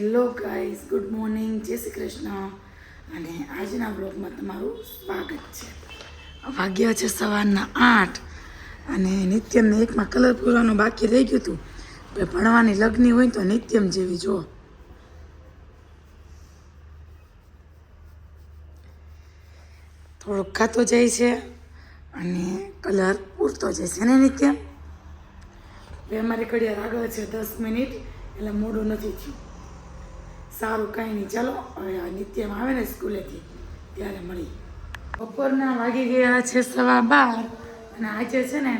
Hello guys, good morning, જય શ્રી કૃષ્ણ. અને આજના બ્લોગમાં તમારું સ્વાગત છે. વાગ્યા છે સવારના 8 અને નિત્યમને એકમાં કલર પૂરવાનું બાકી રહી ગયું હતું. ભણવાની લગ્ન હોય તો નિત્યમ જેવી જો થોડોક ખાતો જાય છે અને કલર પૂરતો જાય છે ને નિત્યમ. હવે અમારી ઘડિયાળ આગળ છે 10 મિનિટ, એટલે મોડું નથી થયું. સારું, કાંઈ નહીં, ચાલો હવે આ નિત્યમ આવે ને સ્કૂલેથી ત્યારે મળી. બપોરના વાગી ગયા છે 12:15 અને આજે છે ને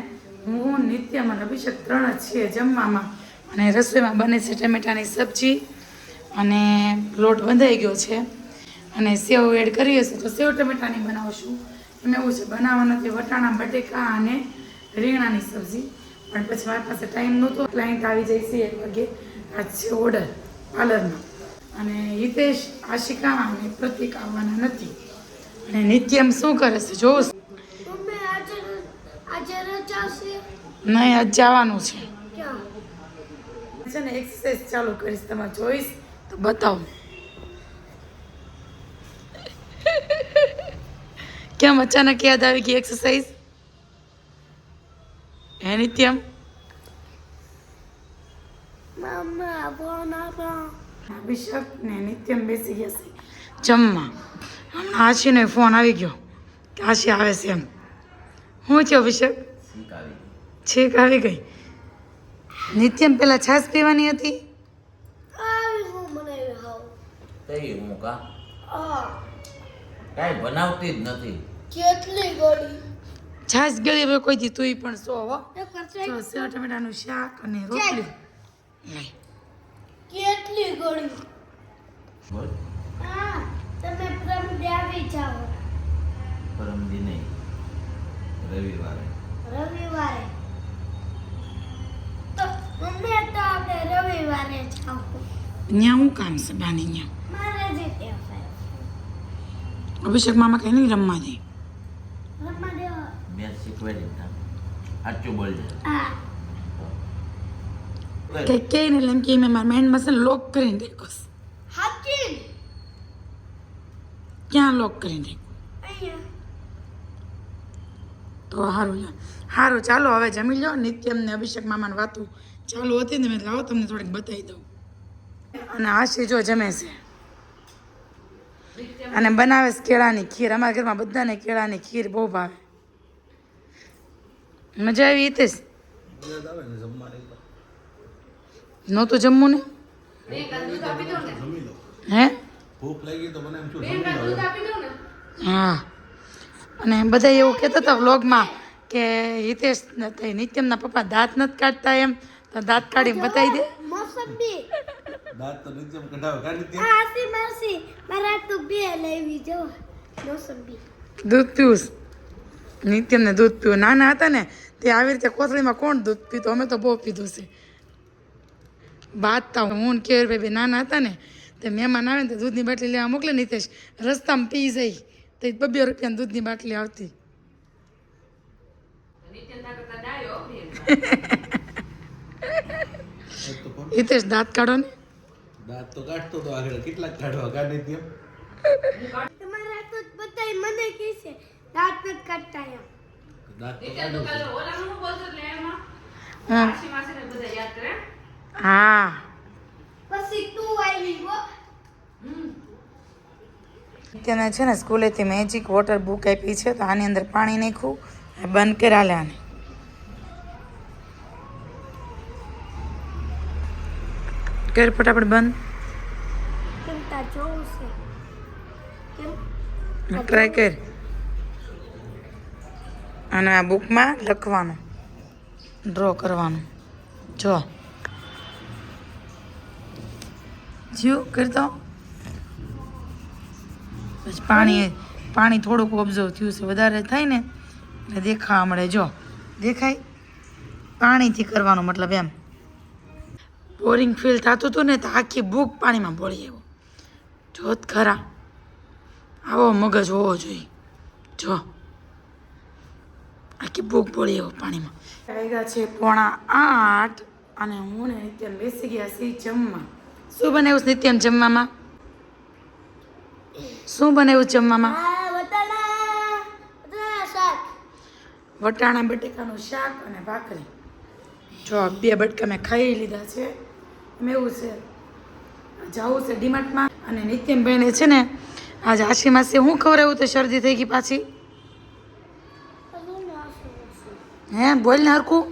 હું નિત્યમ અને અભિષેક 3 જ છીએ જમવામાં. અને રસોઈમાં બને છે ટમેટાની સબ્જી અને લોટ બંધાઈ ગયો છે અને સેવ એડ કરીએ છીએ તો સેવ ટમેટાની બનાવશું. એમ એવું છે, બનાવવા નથી વટાણા બટેકા અને રીંગણાની સબ્જી, પણ પછી મારી પાસે ટાઈમ નહોતો. ક્લાયન્ટ આવી જાય છે 1 વાગે. આજ છે ઓર્ડર પાર્લરનો અને હિતેશ, આશિકા અને પ્રતિક આવવાના નથી. અને નિત્યમ શું કરે છે જોઉં? નહીં, આજ જવાનું છે. છે ને એક્સરસાઇઝ ચાલુ કરીશ, તમે જોઈશ તો બતાવો. કેમ અચાનક યાદ આવી ગઈ એક્સરસાઇઝ? હે નિત્યમ? અભિષેક ને નિત્યમ બેસી ગયા છે જમવા. હમણાં આશીનો ફોન આવી ગયો કે આશી આવે છે એમ. શું છે અભિષેક? છીક આવી ગઈ. નિત્યમ પેલા છાશ પીવાની હતી. કાઈ બનાવતી જ નથી. કેટલી ગળી છાશ ગળી હવે કોઈ દી તું પણ સો હો. જો સેવ ટમેટાનું શાક અને રોટલી. લઈ કેટલી ગળી બોલ. હા, તમે પ્રમદે આવી જાઓ. પરમદી નહીં, રવિવારે. રવિવારે તો મમ્મી તો આપણે રવિવારે જાઓ. ત્યાં શું કામ છે બાની ત્યાં? મારે જીતે અભિષેક મામા કઈ નહીં રમવા દે. રમવા દેવો. મેં શીખવાડી તને. સાચું બોલજે. હા, કઈ ને એમ કે મેં મારા માઇન્ડ મસલ લોક કરીને રાખ્યો છે. હાચી ક્યાં લોક કરીને રાખ્યો? અહીંયા તો સારું ચાલો હવે જમી લો. નિત્યમ ને અભિષેક મામાની વાતું ચાલુ હતી ને મેં લાવો તમને થોડીક બતાવી દઉં. અને આશી જો જમે છે અને બનાવે છે કેળાની ખીર. અમારા ઘરમાં બધાને કેળાની ખીર બહુ ભાવે. મજા આવી હિતેશ? નહોતું જમવું ને? હે? ભૂખ લાગી તો મને એમ શું હા. અને બધા એવું કહેતા હતા વ્લોગમાં કે હિતેશ નિત્યમના પપ્પા દાંત નથી કાઢતા એમ, તો દાંત કાઢીને બતાવી દે. મોસંબી દાંત તો નિત્યમ કઢાવે કાઢી દે. હા, આસી માસી મારા તો બે લેવી જો મોસંબી. દૂધ પીવું. નિત્યમને દૂધ પીવું. નાના હતા ને તે આવી રીતે કોથળીમાં કોણ દૂધ પીતું? અમે તો બહુ પીધું છે. બાદતા હું ને કેર બેબી નાના હતા ને તે મહેમાન આવે ને તો દૂધની બાટલી લેવા મોકલે. નિતેશ રસ્તામાં પી જાય તો 2 રૂપિયાની દૂધની બાટલી આવતી. હિતેશ દાંત કાઢો ને. દાંત તો કાઢતો તો આગળ કેટલાક કાઢવા કાઢી નિત્યમ. તમારા તો બધાય મને કહે છે દાંત નથી કાઢતા એમ. દાંત તો કાઢો. હા, પછી તું આવી ગો. તેને છે ને સ્કૂલેથી મેજિક વોટર બુક આપી છે, તો આની અંદર પાણી નાખ્યું બંધ કર્યા લે આને. કર ફટાફટ બંધ. કેમ તા જોવું છે કેમ ટ્રાય કર. અને આ બુકમાં લખવાનું, ડ્રો કરવાનું. જો જ્યું કરતો પછી પાણી થોડુંક ઓબ્ઝર્વ થયું છે. વધારે થાય ને એટલે દેખાવા મળે. જો દેખાય? પાણીથી કરવાનું, મતલબ એમ. બોરિંગ ફીલ થતું હતું ને તો આખી બુક પાણીમાં બોળી આવ્યો. જોત ખરા, આવો મગજ હોવો જોઈએ. જો આખી બુક બોળી આવ્યો પાણીમાં. વાગ્યા છે 7:45 અને હું ને નિત્યમ બેસી ગયા છીએ જમવા. શું બનાવ્યું છે નિત્યમ જમવામાં? શું બનાવ્યું છે જમવામાં? વટાણા શાક. વટાણા બટેકાનું શાક અને ભાખરી. જો આ 2 બટકા મેં ખાઈ લીધા છે. એમ એવું છે જવું છે ડીમાર્ટમાં અને નિત્યમભાઈને છે ને આજે આશી માસી હું ખવડાવ્યું તો શરદી થઈ ગઈ પાછી. હે બોલ ને હરખું.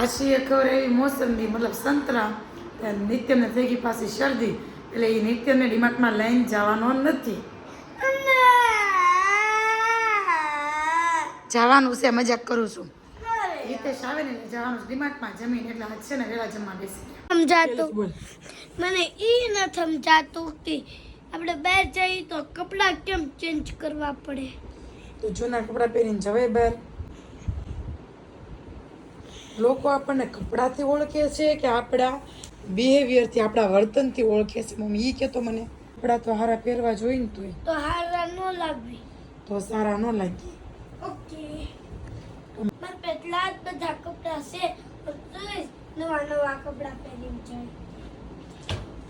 આશીએ ખવડાવી મોસંબી મતલબ સંતરા. નિત્યમને થઈ ગઈ પાછી શરદી એટલે એ નિત્યમને ડીમાર્ટમાં લઈને જવાનો નથી. જવાનું છે, મજાક કરું છું. હિતેશ આવે ને એટલે જવાનું છે ડીમાર્ટમાં જમીન એટલે આજ છે ને વેલા જમવા બેસી ગયા. સમજાતું બોલ મને ઈ ન સમજાતું કે આપણે બહાર જઈએ તો કપડાં કેમ ચેન્જ કરવા પડે. તો જૂના કપડાં પહેરીને જવાય બહાર. લોકો આપણને કપડાથી ઓળખે છે કે આપણા બિહેવિયરથી આપણા વર્તનથી ઓળખે છે? મમ્મી એ કહેતો મને કપડાં તો સારા પહેરવા જોઈએ ને તોય તો હારા ન લાગવી. તો સારા ન લાગી. ઓકે મારે પેટલા જ બધા કપડાં છે તો નવા નવા કપડાં પહેરીને જાય.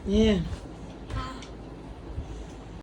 હે